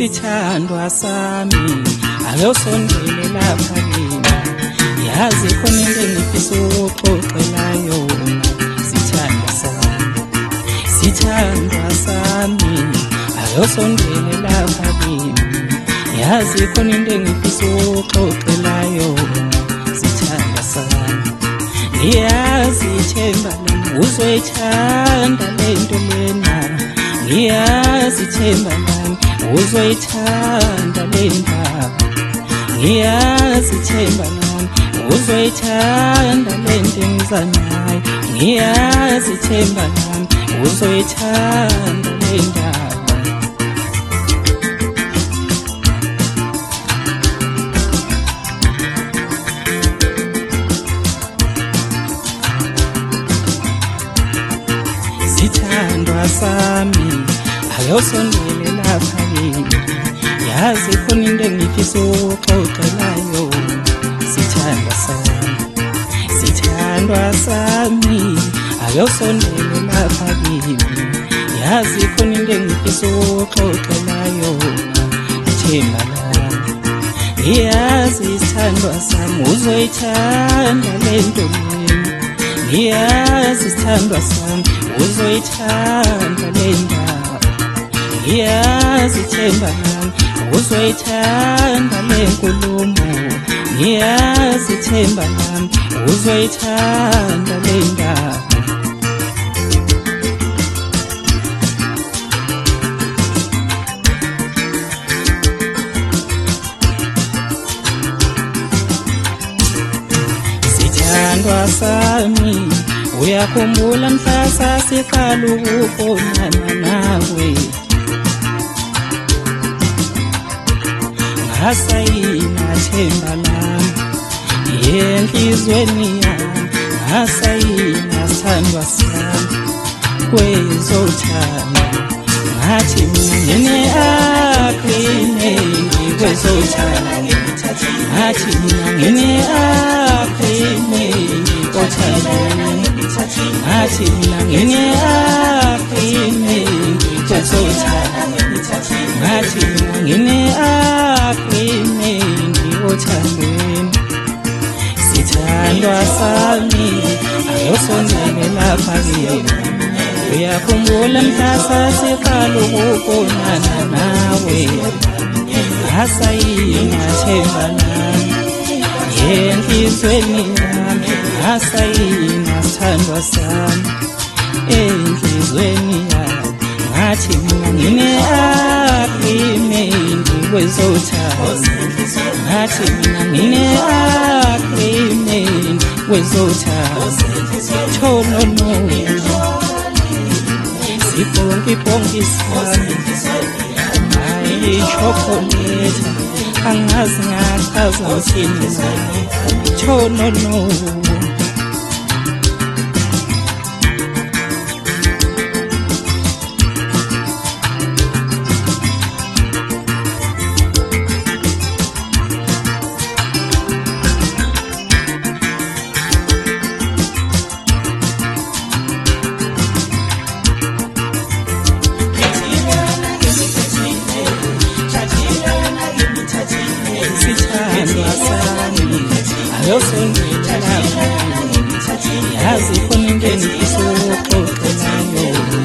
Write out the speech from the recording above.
Sithandwa sami ake usondele lapha kimi, yazi khona into engifisa ukuxoxela yona. Sithandwa sami, sithandwa sami ake usondele lapha kimi, yazi khona into engifisa ukuxoxela yona. Sithandwa sami, ngiyazi ithemba lami uzoyithanda lento lena, ngiyazi ithemba lami uzoyithanda le ndaba, ngiyazi ithemba lami uzoyithanda le nto engiza nayo, ngiyazi ithemba lami uzoyithanda le ndaba. Sithandwa sami ake usondele lapha kimi, yazi khona into engifisa ukuxoxela yona. Sithandwa sami, sithandwa sami ake usondele lapha kimi, yazi khona into engifisa ukuxoxela yona. Ithemba lami, ngiyazi isithandwa sami uzoyithanda le nto lena, ngiyazi isithandwa sami uzoyithanda le ndaba, ngiyazi ithemba lami uzoyithanda le nkulumo, ngiyazi ithemba lami uzoyithanda le ndaba. Sithandwa sami uyakhumbula mhla sasiqala ukubonana nawe, ngasayina themba lami enhlizweni yami, ngasayina sithandwa sami kwezothando, ngathi mina ngine-agreement kwezothando, ngathi mina ngine-agreement othandweni, ngathi mina ngine-agreement kwezothando, ngathi mina ngine-agreement othandweni. Sithandwa sami ake usondele lapha kimi, uyakhumbula mhla sasiqala ukubonana nawe, ngasayina themba lami enhlizweni yami, ngasayina sithandwa sami enhlizweni yami, ngathi mina ngine-agreement kwezothando, ngathi mina ngine-agreement kwezothando. Thonono sibhonki sami hayi chocolate, angazi ngachaza uthini naye. Thonono sithandwa sami ake usondele lapha kimi, yazi khona into engifisa ukuxoxela yona.